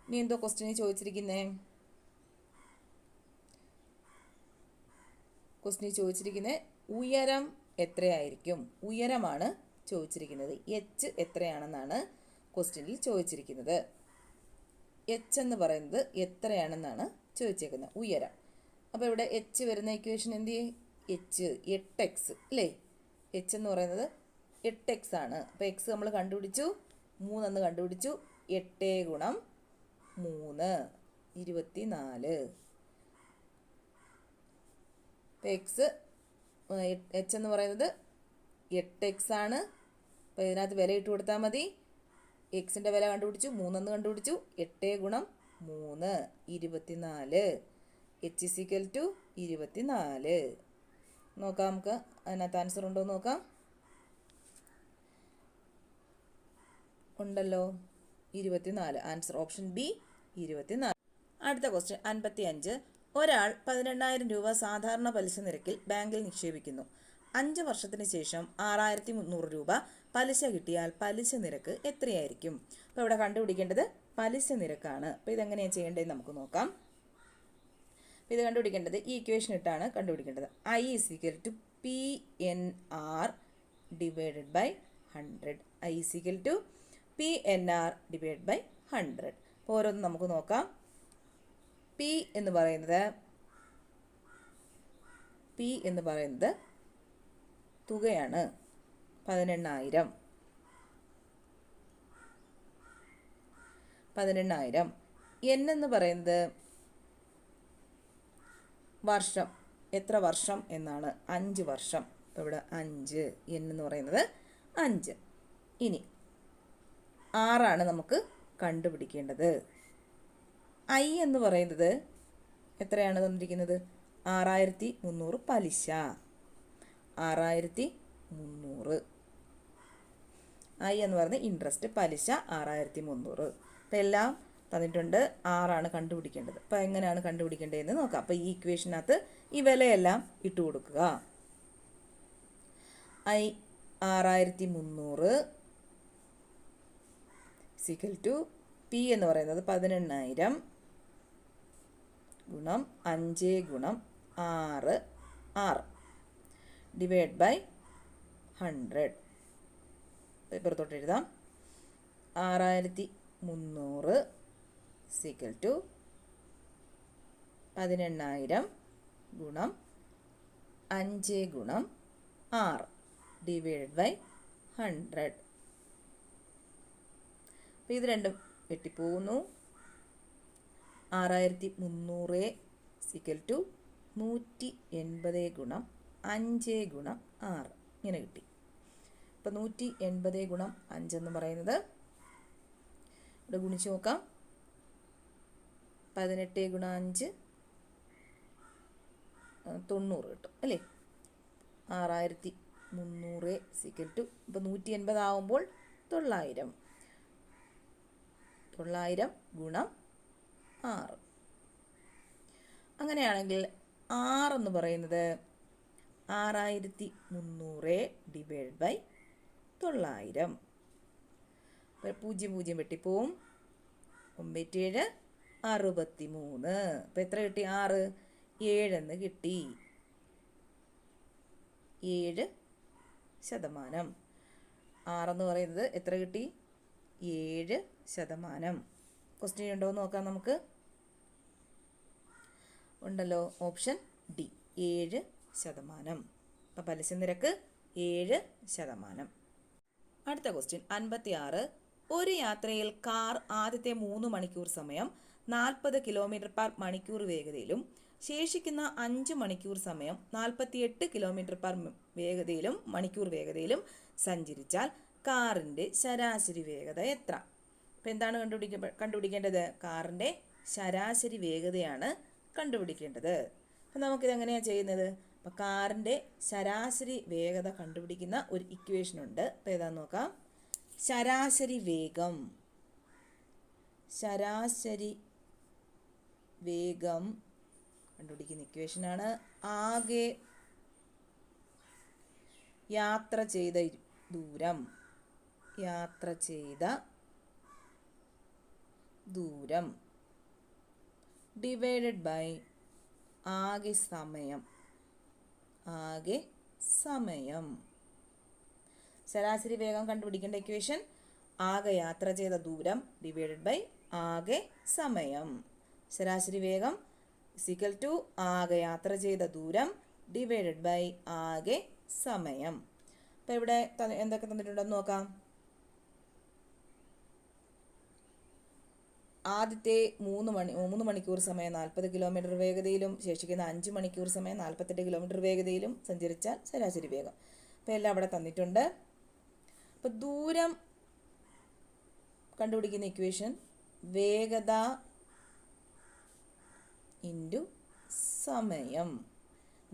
ഇനി എന്തോ ക്വസ്റ്റ്യൻ ചോദിച്ചിരിക്കുന്നത് ഉയരം എത്രയായിരിക്കും? ഉയരമാണ് ചോദിച്ചിരിക്കുന്നത്. എച്ച് എത്രയാണെന്നാണ് ക്വസ്റ്റ്യനിൽ ചോദിച്ചിരിക്കുന്നത്. എച്ച് എന്ന് പറയുന്നത് എത്രയാണെന്നാണ് ചോദിച്ചേക്കുന്നത്, ഉയരം. അപ്പോൾ ഇവിടെ എച്ച് വരുന്ന ഇക്വേഷൻ എന്ത് ചെയ്യും? എച്ച് 8x അല്ലേ? എച്ച് എന്ന് പറയുന്നത് 8x ആണ്. അപ്പോൾ എക്സ് നമ്മൾ കണ്ടുപിടിച്ചു, 3 എന്ന് കണ്ടുപിടിച്ചു. 8 ഗുണം 3 24. അപ്പോൾ എച്ച് എന്ന് പറയുന്നത് 8x ആണ്. അപ്പോൾ ഇതിനകത്ത് വില ഇട്ട് കൊടുത്താൽ മതി. എക്സിൻ്റെ വില കണ്ടുപിടിച്ചു, 3 എന്ന് കണ്ടുപിടിച്ചു. 8 ഗുണം 3 24. എച്ച് = 24. നോക്കാം നമുക്ക് അതിനകത്ത് ആൻസർ ഉണ്ടോ എന്ന് നോക്കാം. ഉണ്ടല്ലോ, 24. Answer option B 24. അടുത്ത ക്വസ്റ്റ്യൻ 55. ഒരാൾ 18,000 രൂപ സാധാരണ പലിശ നിരക്കിൽ ബാങ്കിൽ നിക്ഷേപിക്കുന്നു. 5 വർഷത്തിന് ശേഷം 6,300 രൂപ പലിശ കിട്ടിയാൽ പലിശ നിരക്ക് എത്രയായിരിക്കും? അപ്പോൾ ഇവിടെ കണ്ടുപിടിക്കേണ്ടത് പലിശ നിരക്കാണ്. അപ്പോൾ ഇതെങ്ങനെയാണ് ചെയ്യേണ്ടതെന്ന് നമുക്ക് നോക്കാം. ഇത് കണ്ടുപിടിക്കേണ്ടത് ഈ ഇക്വേഷൻ ഇട്ടാണ് കണ്ടുപിടിക്കേണ്ടത്. I = PNR / 100. I = PNR / 100. അപ്പോൾ ഓരോന്നും നമുക്ക് നോക്കാം. P എന്ന് പറയുന്നത് തുകയാണ്, 18,000. 18,000. N എന്ന് പറയുന്നത് വർഷം, എത്ര വർഷം എന്നാണ്. 5 വർഷം. അപ്പോൾ ഇവിടെ 5, N എന്ന് പറയുന്നത് 5. ഇനി 6 നമുക്ക് കണ്ടുപിടിക്കേണ്ടത്. I എന്ന് പറയുന്നത് എത്രയാണ് തന്നിരിക്കുന്നത്? 6,300 പലിശ. 6,300. I എന്ന് പറയുന്നത് ഇൻട്രസ്റ്റ്, പലിശ 6,300. അപ്പോൾ എല്ലാം തന്നിട്ടുണ്ട്. 6 കണ്ടുപിടിക്കേണ്ടത്. അപ്പോൾ എങ്ങനെയാണ് കണ്ടുപിടിക്കേണ്ടതെന്ന് നോക്കാം. അപ്പോൾ ഈ ഇക്വേഷനകത്ത് ഈ വിലയെല്ലാം ഇട്ട് കൊടുക്കുക. I 6,300 = P എന്ന് പറയുന്നത് 18,000 ഗുണം 5 ഗുണം 6 / 100. പേപ്പറത്തോട്ട് എഴുതാം. 6,300 = 18,000 ഗുണം 5 ഗുണം 6 / 100. അപ്പോൾ ഇത് രണ്ടും വെട്ടിപ്പോകുന്നു. 6,300 = 180 ഗുണം 5 ഗുണം 6 ഇങ്ങനെ കിട്ടി. അപ്പോൾ 180 ഗുണം 5 എന്ന് പറയുന്നത് ഇവിടെ ഗുണിച്ച് നോക്കാം. 18 ഗുണം 5 90 കിട്ടും അല്ലേ? 6,300 = ഇപ്പോൾ 180 ആവുമ്പോൾ 900. 900 ഗുണം 6. അങ്ങനെയാണെങ്കിൽ 6 എന്ന് പറയുന്നത് 6,300 / 900. 0 വെട്ടിപ്പോവും. 9 63. അപ്പോൾ എത്ര കിട്ടി? 6 7 എന്ന് കിട്ടി. 7%. 6 എന്ന് പറയുന്നത് എത്ര കിട്ടി? 7%. ക്വസ്റ്റ്യൻ ഉണ്ടോ എന്ന് നോക്കാം നമുക്ക്. ഉണ്ടല്ലോ, ഓപ്ഷൻ ഡി 7%. അപ്പോൾ പലിശ നിരക്ക് 7%. അടുത്ത ക്വസ്റ്റ്യൻ 56. ഒരു യാത്രയിൽ കാർ ആദ്യത്തെ 3 മണിക്കൂർ സമയം 40 km/മണിക്കൂർ വേഗതയിലും ശേഷിക്കുന്ന 5 മണിക്കൂർ സമയം 48 കിലോമീറ്റർ പെർ വേഗതയിലും മണിക്കൂർ വേഗതയിലും സഞ്ചരിച്ചാൽ കാറിൻ്റെ ശരാശരി വേഗത എത്ര? അപ്പം എന്താണ് കണ്ടുപിടിക്കേണ്ടത്? കാറിൻ്റെ ശരാശരി വേഗതയാണ് കണ്ടുപിടിക്കേണ്ടത്. അപ്പം നമുക്കിത് എങ്ങനെയാണ് ചെയ്യുന്നത്? അപ്പം കാറിൻ്റെ ശരാശരി വേഗത കണ്ടുപിടിക്കുന്ന ഒരു ഇക്വേഷൻ ഉണ്ട്. അപ്പം ഏതാന്ന് നോക്കാം. ശരാശരി വേഗം കണ്ടുപിടിക്കുന്ന ഇക്വേഷനാണ് ആകെ യാത്ര ചെയ്ത ദൂരം ഡിവൈഡഡ് ബൈ ആകെ സമയം. ശരാശരി വേഗം കണ്ടുപിടിക്കേണ്ട ഇക്വേഷൻ ആകെ യാത്ര ചെയ്ത ദൂരം ഡിവൈഡഡ് ബൈ ആകെ സമയം. ശരാശരി വേഗം ഈക്വൽ ടു ആകെ യാത്ര ചെയ്ത ദൂരം ഡിവൈഡഡ് ബൈ ആകെ സമയം. അപ്പം ഇവിടെ എന്തൊക്കെ തന്നിട്ടുണ്ടെന്ന് നോക്കാം. ആദ്യത്തെ 3 മണിക്കൂർ സമയം 40 കിലോമീറ്റർ വേഗതയിലും ശേഷിക്കുന്ന 5 മണിക്കൂർ സമയം 48 കിലോമീറ്റർ വേഗതയിലും സഞ്ചരിച്ചാൽ ശരാശരി വേഗം. അപ്പം എല്ലാം അവിടെ തന്നിട്ടുണ്ട്. അപ്പം ദൂരം കണ്ടുപിടിക്കുന്ന ഇക്വേഷൻ വേഗത ഇൻറ്റു സമയം.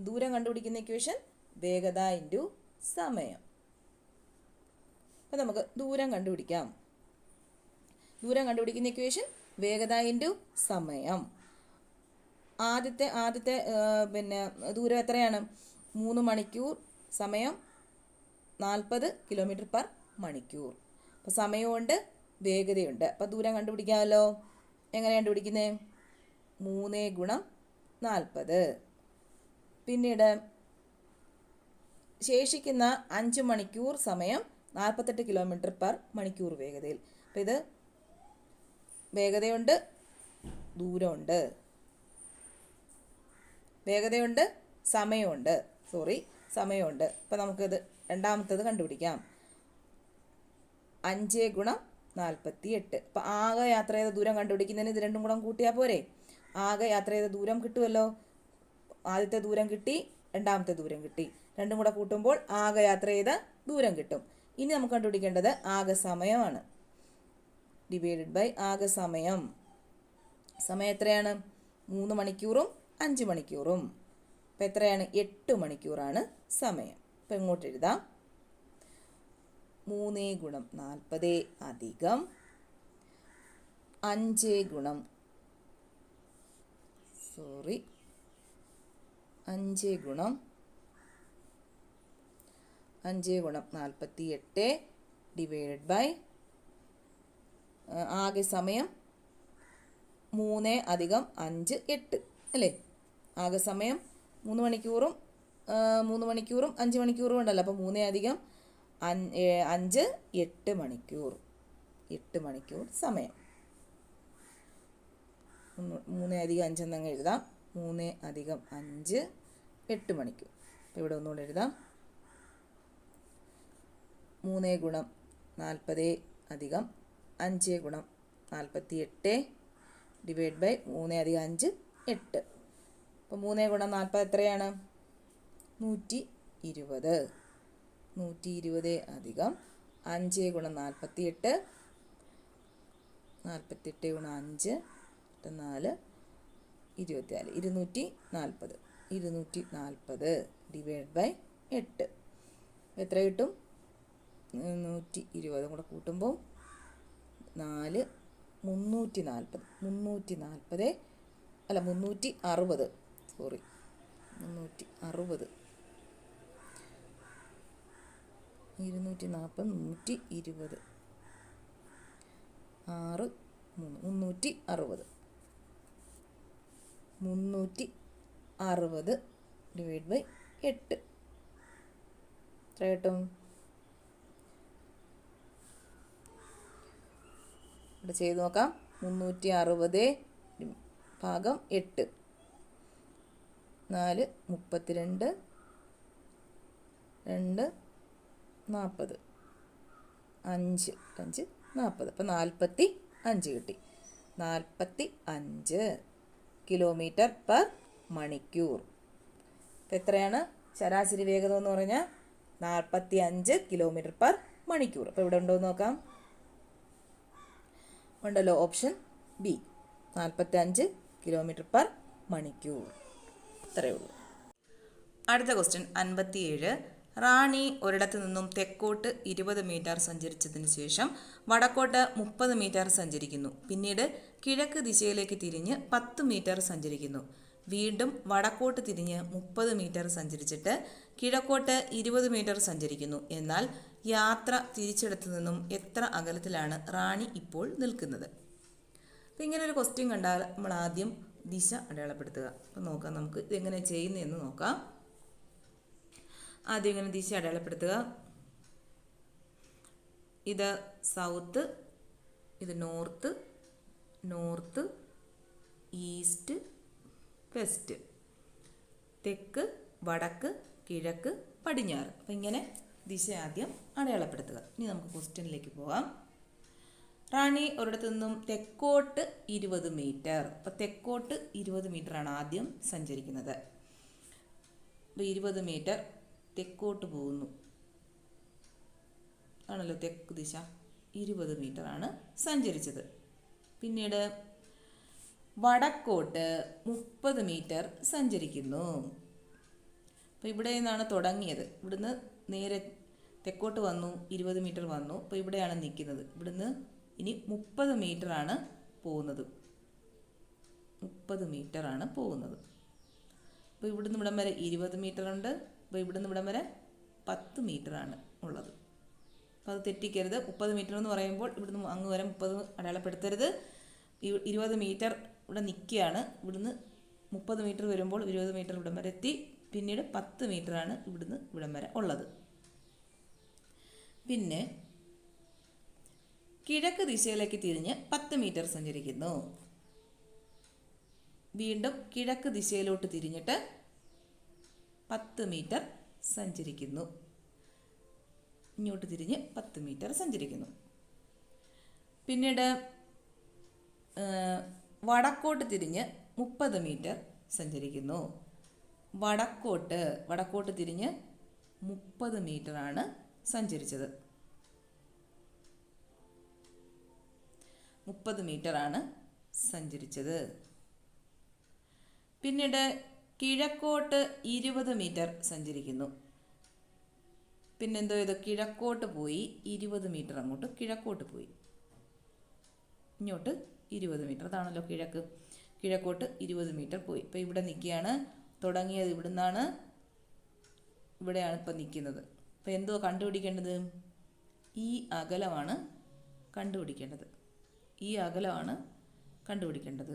ദൂരം കണ്ടുപിടിക്കുന്ന ഇക്വേഷൻ വേഗത ഇൻറ്റു സമയം. അപ്പം നമുക്ക് ദൂരം കണ്ടുപിടിക്കാം. ദൂരം കണ്ടുപിടിക്കുന്ന ഇക്വേഷൻ വേഗത ഇൻറ്റു സമയം. ആദ്യത്തെ ദൂരം എത്രയാണ്? 3 മണിക്കൂർ സമയം 40 കിലോമീറ്റർ പെർ മണിക്കൂർ. അപ്പോൾ സമയമുണ്ട്, വേഗതയുണ്ട്. അപ്പോൾ ദൂരം കണ്ടുപിടിക്കാമല്ലോ. എങ്ങനെ കണ്ടുപിടിക്കുന്നത്? 3 ഗുണം 40. പിന്നീട് ശേഷിക്കുന്ന 5 മണിക്കൂർ സമയം 48 കിലോമീറ്റർ പെർ മണിക്കൂർ വേഗതയിൽ. അപ്പോൾ ഇത് വേഗതയുണ്ട്, ദൂരമുണ്ട്, വേഗതയുണ്ട്, സമയമുണ്ട്. സമയമുണ്ട്. അപ്പോൾ നമുക്കിത് രണ്ടാമത്തേത് കണ്ടുപിടിക്കാം. 5 ഗുണം 48. അപ്പോൾ ആകെ യാത്ര ചെയ്ത ദൂരം കണ്ടുപിടിക്കുന്നതിന് ഇത് രണ്ടും കൂടെ കൂട്ടിയാൽ പോരെ? ആകെ യാത്ര ചെയ്ത ദൂരം കിട്ടുമല്ലോ. ആദ്യത്തെ ദൂരം കിട്ടി, രണ്ടാമത്തെ ദൂരം കിട്ടി. രണ്ടും കൂടെ കൂട്ടുമ്പോൾ ആകെ യാത്ര ചെയ്ത ദൂരം കിട്ടും. ഇനി നമുക്ക് കണ്ടുപിടിക്കേണ്ടത് ആകെ സമയമാണ്. ഡിവൈഡഡ് ബൈ ആകെ സമയം. സമയം എത്രയാണ്? 3 മണിക്കൂറും 5 മണിക്കൂറും. അപ്പം എത്രയാണ്? 8 മണിക്കൂറാണ് സമയം. അപ്പം ഇങ്ങോട്ട് എഴുതാം. 3 ഗുണം 40 അധികം 5 ഗുണം 48 ഡിവൈഡഡ് ബൈ ആകെ സമയം 3 അധികം 5 8 അല്ലേ? ആകെ സമയം 3 മണിക്കൂറും 5 മണിക്കൂറും ഉണ്ടല്ലോ. അപ്പോൾ 3 അധികം 5 8 മണിക്കൂർ. 8 മണിക്കൂർ സമയം. 3 അധികം 5 എന്നങ്ങ് എഴുതാം. 3 അധികം 5 8 മണിക്കൂർ. അപ്പോൾ ഇവിടെ ഒന്നുകൂടെ എഴുതാം. 3 ഗുണം 40 അധികം 5 ഗുണം 48 ഡിവൈഡ് ബൈ 3 അധികം 5 8. അപ്പോൾ 3 ഗുണം 40 എത്രയാണ്? 120. 120 അധികം 5 ഗുണം 48 ഗുണം 5 4 24 240. 240 ഡിവൈഡ് ബൈ 8. എത്ര കിട്ടും? 120 കൂടെ കൂട്ടുമ്പോൾ 4 340. 360 അല്ല 360 360 240 120 6 360 ഡിവൈഡ് ബൈ 8 എത്ര കിട്ടും? ഇവിടെ ചെയ്ത് നോക്കാം. 360 ഭാഗം 8 4 32 2 40 5 5 40. അപ്പം 45 കിട്ടി. 45 കിലോമീറ്റർ പെർ മണിക്കൂർ. അപ്പം എത്രയാണ് ശരാശരി വേഗത എന്ന് പറഞ്ഞാൽ 45 km/മണിക്കൂർ. അപ്പോൾ ഇവിടെ ഉണ്ടോ എന്ന് നോക്കാം. ഉണ്ടല്ലോ, ഓപ്ഷൻ ബി 45 km/മണിക്കൂർ. ഇത്രയേ ഉള്ളൂ. അടുത്ത ക്വസ്റ്റ്യൻ 57. റാണി ഒരിടത്തു നിന്നും തെക്കോട്ട് 20 മീറ്റർ സഞ്ചരിച്ചതിന് ശേഷം വടക്കോട്ട് 30 മീറ്റർ സഞ്ചരിക്കുന്നു. പിന്നീട് കിഴക്ക് ദിശയിലേക്ക് തിരിഞ്ഞ് 10 മീറ്റർ സഞ്ചരിക്കുന്നു. വീണ്ടും വടക്കോട്ട് തിരിഞ്ഞ് 30 മീറ്റർ സഞ്ചരിച്ചിട്ട് കിഴക്കോട്ട് 20 മീറ്റർ സഞ്ചരിക്കുന്നു. എന്നാൽ യാത്ര തിരിച്ചിടത്തു നിന്നും എത്ര അകലത്തിലാണ് റാണി ഇപ്പോൾ നിൽക്കുന്നത്? അപ്പം ഇങ്ങനെ ഒരു ക്വസ്റ്റ്യൻ കണ്ടാൽ നമ്മൾ ആദ്യം ദിശ അടയാളപ്പെടുത്തുക. അപ്പം നോക്കാം നമുക്ക് ഇതെങ്ങനെ ചെയ്യുന്നതെന്ന് നോക്കാം. ആദ്യം ഇങ്ങനെ ദിശ അടയാളപ്പെടുത്തുക. ഇത് സൗത്ത്, ഇത് നോർത്ത്, നോർത്ത്, ഈസ്റ്റ്, വെസ്റ്റ്, തെക്ക്, വടക്ക്, കിഴക്ക്, പടിഞ്ഞാറ്. അപ്പം ഇങ്ങനെ ദിശ ആദ്യം അടയാളപ്പെടുത്തുക. ഇനി നമുക്ക് ക്വസ്റ്റ്യനിലേക്ക് പോകാം. റാണി ഒരിടത്തു നിന്നും തെക്കോട്ട് 20 മീറ്റർ. അപ്പം തെക്കോട്ട് 20 മീറ്ററാണ് ആദ്യം സഞ്ചരിക്കുന്നത്. അപ്പോൾ 20 മീറ്റർ തെക്കോട്ട് പോകുന്നു ആണല്ലോ തെക്ക് ദിശ. 20 മീറ്ററാണ് സഞ്ചരിച്ചത്. പിന്നീട് വടക്കോട്ട് 30 മീറ്റർ സഞ്ചരിക്കുന്നു. അപ്പോൾ ഇവിടെ നിന്നാണ് തുടങ്ങിയത്. ഇവിടുന്ന് നേരെ തെക്കോട്ട് വന്നു, 20 മീറ്റർ വന്നു. അപ്പോൾ ഇവിടെയാണ് നിൽക്കുന്നത്. ഇവിടുന്ന് ഇനി 30 മീറ്ററാണ് പോകുന്നത്. 30 മീറ്ററാണ് പോകുന്നത്. അപ്പോൾ ഇവിടുന്ന് ഇവിടം വരെ 20 മീറ്റർ ഉണ്ട്. അപ്പോൾ ഇവിടുന്ന് ഇവിടം വരെ 10 മീറ്ററാണ് ഉള്ളത്. അപ്പോൾ അത് തെറ്റിക്കരുത്. 30 മീറ്റർ എന്ന് പറയുമ്പോൾ ഇവിടുന്ന് അങ്ങ് വരെ 30 അടയാളപ്പെടുത്തരുത്. 20 മീറ്റർ ഇവിടെ നിൽക്കുകയാണ്. ഇവിടുന്ന് 30 മീറ്റർ വരുമ്പോൾ 20 മീറ്റർ ഇവിടം വരെ എത്തി. പിന്നീട് 10 മീറ്ററാണ് ഇവിടുന്ന് ഇവിടം വരെ ഉള്ളത്. പിന്നെ കിഴക്ക് ദിശയിലേക്ക് തിരിഞ്ഞ് 10 മീറ്റർ സഞ്ചരിക്കുന്നു. വീണ്ടും കിഴക്ക് ദിശയിലോട്ട് തിരിഞ്ഞിട്ട് 10 മീറ്റർ സഞ്ചരിക്കുന്നു. ഇങ്ങോട്ട് തിരിഞ്ഞ് 10 മീറ്റർ സഞ്ചരിക്കുന്നു. പിന്നീട് വടക്കോട്ട് തിരിഞ്ഞ് 30 മീറ്റർ സഞ്ചരിക്കുന്നു. വടക്കോട്ട് തിരിഞ്ഞ് 30 മീറ്ററാണ് സഞ്ചരിച്ചത്. 30 മീറ്ററാണ് സഞ്ചരിച്ചത്. പിന്നീട് കിഴക്കോട്ട് 20 മീറ്റർ സഞ്ചരിക്കുന്നു. പിന്നെന്തോ ഇത് കിഴക്കോട്ട് പോയി 20 മീറ്റർ അങ്ങോട്ട് കിഴക്കോട്ട് പോയി. ഇങ്ങോട്ട് 20 മീറ്റർ, അതാണല്ലോ കിഴക്ക്. കിഴക്കോട്ട് 20 മീറ്റർ പോയി. ഇപ്പോൾ ഇവിടെ നിൽക്കുകയാണ്. തുടങ്ങിയത് ഇവിടുന്നാണ്, ഇവിടെയാണ് ഇപ്പം നിൽക്കുന്നത്. അപ്പോൾ എന്തോ കണ്ടുപിടിക്കേണ്ടത്? ഈ അകലമാണ് കണ്ടുപിടിക്കേണ്ടത്. ഈ അകലമാണ് കണ്ടുപിടിക്കേണ്ടത്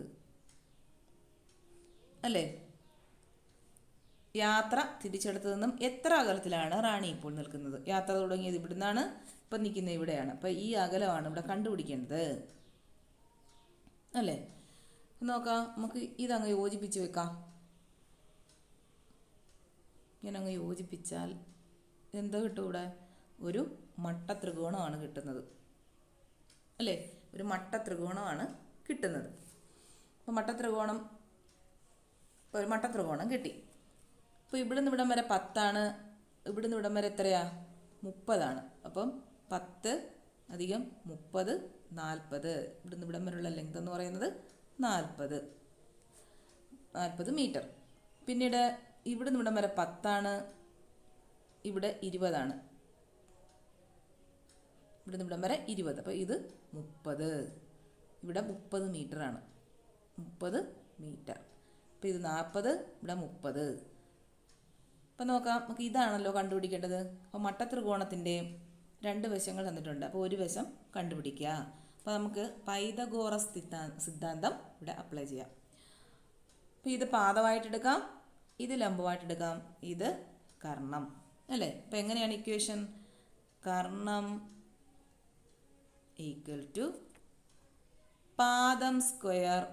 അല്ലേ? യാത്ര തിരിച്ചെടുത്തു നിന്നും എത്ര അകലത്തിലാണ് റാണി ഇപ്പോൾ നിൽക്കുന്നത്? യാത്ര തുടങ്ങിയത് ഇവിടുന്നാണ്, ഇപ്പം നിൽക്കുന്നത് ഇവിടെയാണ്. അപ്പം ഈ അകലമാണ് ഇവിടെ കണ്ടുപിടിക്കേണ്ടത് അല്ലേ? നോക്കാം, നമുക്ക് ഇതങ്ങ് യോജിപ്പിച്ച് വെക്കാം. ഇങ്ങനെ അങ്ങ് യോജിപ്പിച്ചാൽ എന്താ കിട്ടും? ഇവിടെ ഒരു മട്ട ത്രികോണമാണ് കിട്ടുന്നത് അല്ലേ? ഒരു മട്ട ത്രികോണമാണ് കിട്ടുന്നത്. അപ്പോൾ ഒരു മട്ട ത്രികോണം കിട്ടി. അപ്പോൾ ഇവിടുന്ന് ഇവിടം വരെ 10ആണ്. ഇവിടുന്ന് ഇവിടം വരെ എത്രയാ? 30ആണ്. അപ്പം 10 അധികം 30 40. ഇവിടുന്ന് ഇവിടം വരെയുള്ള ലെങ്ത് എന്ന് പറയുന്നത് 40 മീറ്റർ. പിന്നീട് ഇവിടുന്ന് ഇവിടം വരെ 10ആണ്. ഇവിടെ 20ആണ്. ഇവിടുന്ന് ഇവിടം വരെ 20. അപ്പോൾ ഇത് 30. ഇവിടെ 30 മീറ്ററാണ്. 30 മീറ്റർ. അപ്പോൾ ഇത് 40, ഇവിടെ 30. അപ്പം നോക്കാം, നമുക്ക് ഇതാണല്ലോ കണ്ടുപിടിക്കേണ്ടത്. അപ്പോൾ മട്ടത്രികോണത്തിൻ്റെ 2 വശങ്ങൾ തന്നിട്ടുണ്ട്. അപ്പോൾ ഒരു വശം കണ്ടുപിടിക്കുക. അപ്പോൾ നമുക്ക് പൈതഗോറസ് സിദ്ധാന്തം ഇവിടെ അപ്ലൈ ചെയ്യാം. അപ്പോൾ ഇത് പാദമായിട്ടെടുക്കാം, ഇത് ലംബമായിട്ടെടുക്കാം, ഇത് കർണം അല്ലേ? അപ്പോൾ എങ്ങനെയാണ് ഇക്വേഷൻ? കർണം ഈക്വൽ ടു പാദം സ്ക്വയർ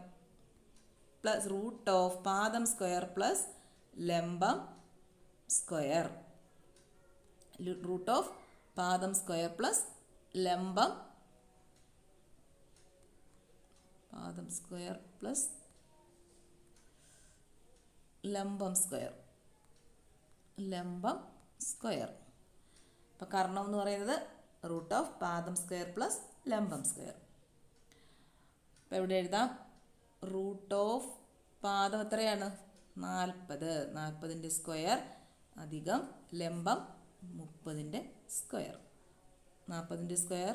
പ്ലസ് റൂട്ട് ഓഫ് പാദം സ്ക്വയർ പ്ലസ് ലംബം സ്ക്വയർ. റൂട്ട് ഓഫ് പാദം സ്ക്വയർ പ്ലസ് ലംബം പാദം സ്ക്വയർ പ്ലസ് ലംബം സ്ക്വയർ. ലംബം സ്ക്വയർ. അപ്പോൾ കർണം എന്ന് പറയുന്നത് റൂട്ട് ഓഫ് പാദം സ്ക്വയർ പ്ലസ് ലംബം സ്ക്വയർ. അപ്പോൾ ഇവിടെ എഴുതാം റൂട്ട് ഓഫ് പാദം എത്രയാണ്? 40. 40ൻ്റെ സ്ക്വയർ അധികം ലംബം 30ൻ്റെ സ്ക്വയർ. 40ൻ്റെ സ്ക്വയർ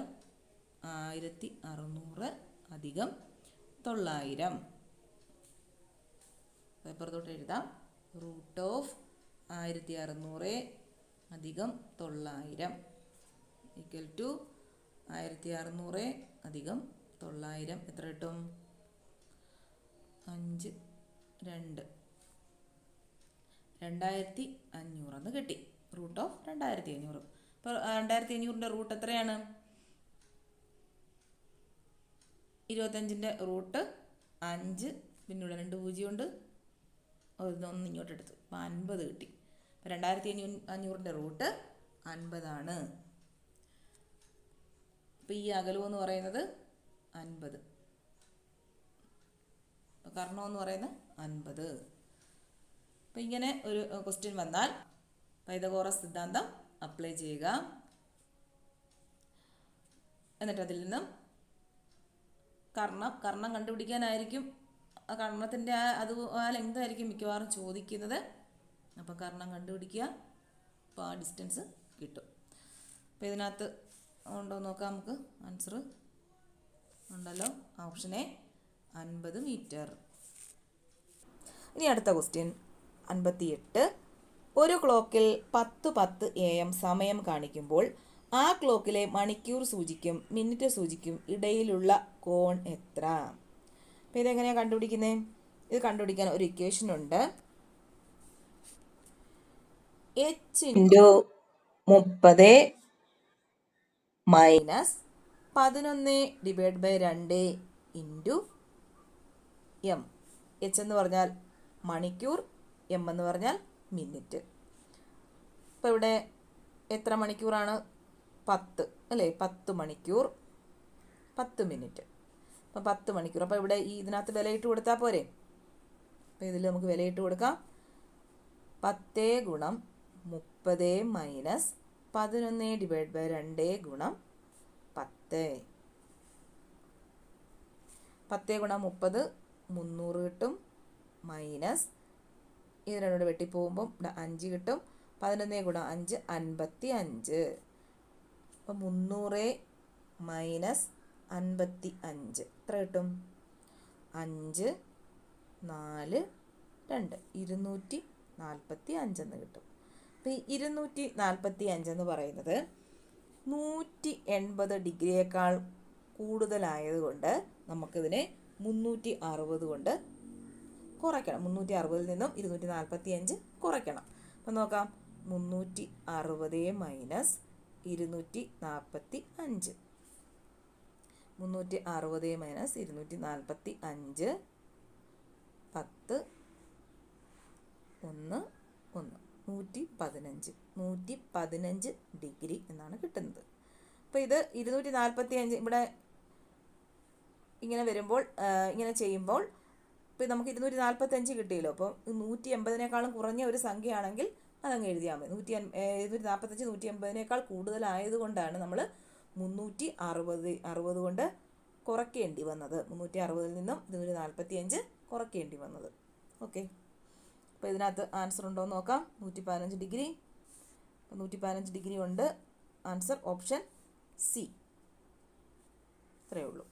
1600 അധികം 900. പേപ്പറത്തോട്ട് എഴുതാം റൂട്ട് ഓഫ് 1600 അധികം 900 ഈക്വൽ ടു 1600 അധികം 900 എത്ര കിട്ടും? 5 2 2500 എന്ന് കിട്ടി. Root of 2500. അപ്പോൾ 2500ൻ്റെ റൂട്ട് എത്രയാണ്? 25ൻ്റെ റൂട്ട് 5, പിന്നെ ഇവിടെ 2 പൂജ്യം ഉണ്ട്, ഒന്ന് ഇങ്ങോട്ട് എടുത്തു, അപ്പോൾ 50 കിട്ടി. അപ്പോൾ 2500ൻ്റെ റൂട്ട് 50 ആണ്. അപ്പോൾ ഈ അകലമെന്ന് പറയുന്നത് 50. അപ്പോൾ കർണം എന്ന് പറയുന്നത് 50. അപ്പോൾ ഇങ്ങനെ ഒരു ക്വസ്റ്റ്യൻ വന്നാൽ പൈതഗോറസ് സിദ്ധാന്തം അപ്ലൈ ചെയ്യുക. എന്നിട്ട് അതിൽ നിന്നും കർണം കണ്ടുപിടിക്കാനായിരിക്കും, ആ കർണത്തിൻ്റെ ആ ലെങ്ത് ആയിരിക്കും മിക്കവാറും ചോദിക്കുന്നത്. അപ്പോൾ കർണം കണ്ടുപിടിക്കുക, അപ്പോൾ ആ ഡിസ്റ്റൻസ് കിട്ടും. അപ്പോൾ ഇതിനകത്ത് ഉണ്ടോ നോക്കാം നമുക്ക്. ആൻസർ ഉണ്ടല്ലോ, ഓപ്ഷൻ എ 50 മീറ്റർ. ഇനി അടുത്ത ക്വസ്റ്റ്യൻ 58. ഒരു ക്ലോക്കിൽ 10:10 AM സമയം കാണിക്കുമ്പോൾ ആ ക്ലോക്കിലെ മണിക്കൂർ സൂചിക്കും മിനിറ്റ് സൂചിക്കും ഇടയിലുള്ള കോൺ എത്ര? അപ്പോൾ ഇതെങ്ങനെയാണ് കണ്ടുപിടിക്കുന്നത്? ഇത് കണ്ടുപിടിക്കാൻ ഒരു ഇക്വേഷൻ ഉണ്ട്. h × 30 minus 11/2 into M. H എന്ന് പറഞ്ഞാൽ മണിക്കൂർ, എം എന്ന് പറഞ്ഞാൽ മിനിറ്റ്. അപ്പോൾ ഇവിടെ എത്ര മണിക്കൂറാണ്? 10 അല്ലേ? 10 മണിക്കൂർ 10 മിനിറ്റ്. അപ്പോൾ 10 മണിക്കൂർ. അപ്പോൾ ഇവിടെ ഈ ഇതിനകത്ത് വിലയിട്ട് കൊടുത്താൽ പോരെ? അപ്പോൾ ഇതിൽ നമുക്ക് വിലയിട്ട് കൊടുക്കാം. 10 × 30 മൈനസ് 11/2 ഗുണം 10. 10 × 30 300 കിട്ടും, മൈനസ് ഇത് രണ്ടോട് വെട്ടിപ്പോകുമ്പം ഇവിടെ 5 കിട്ടും. 11 × 5 55. അപ്പം 300 മൈനസ് 55 എത്ര കിട്ടും? 5 4 2 245 എന്ന് കിട്ടും. അപ്പം ഈ 245 എന്ന് പറയുന്നത് 180 ഡിഗ്രിയേക്കാൾ കൂടുതലായതുകൊണ്ട് നമുക്കിതിനെ 360 കൊണ്ട് കുറയ്ക്കണം. 360 നിന്നും 245 കുറയ്ക്കണം. അപ്പം നോക്കാം, 360 മൈനസ് 245. 360 മൈനസ് 245 10 1 1 115. 115 ഡിഗ്രി എന്നാണ് കിട്ടുന്നത്. അപ്പോൾ ഇത് 245 ഇവിടെ ഇങ്ങനെ വരുമ്പോൾ ഇങ്ങനെ ചെയ്യുമ്പോൾ ഇപ്പോൾ നമുക്ക് 245 കിട്ടിയല്ലോ. അപ്പോൾ 180-നേക്കാളും കുറഞ്ഞ ഒരു സംഖ്യയാണെങ്കിൽ അതങ്ങ് എഴുതിയാൽ മതി. 245 180-നേക്കാൾ കൂടുതലായതുകൊണ്ടാണ് നമ്മൾ 360 കൊണ്ട് കുറയ്ക്കേണ്ടി വന്നത്. 360 നിന്നും 245 കുറയ്ക്കേണ്ടി വന്നത്. ഓക്കെ, അപ്പോൾ ഇതിനകത്ത് ആൻസർ ഉണ്ടോ എന്ന് നോക്കാം. 115 ഡിഗ്രി. അപ്പോൾ 115 ഡിഗ്രി ഉണ്ട്. Answer option C. ഇത്രയേ ഉള്ളൂ.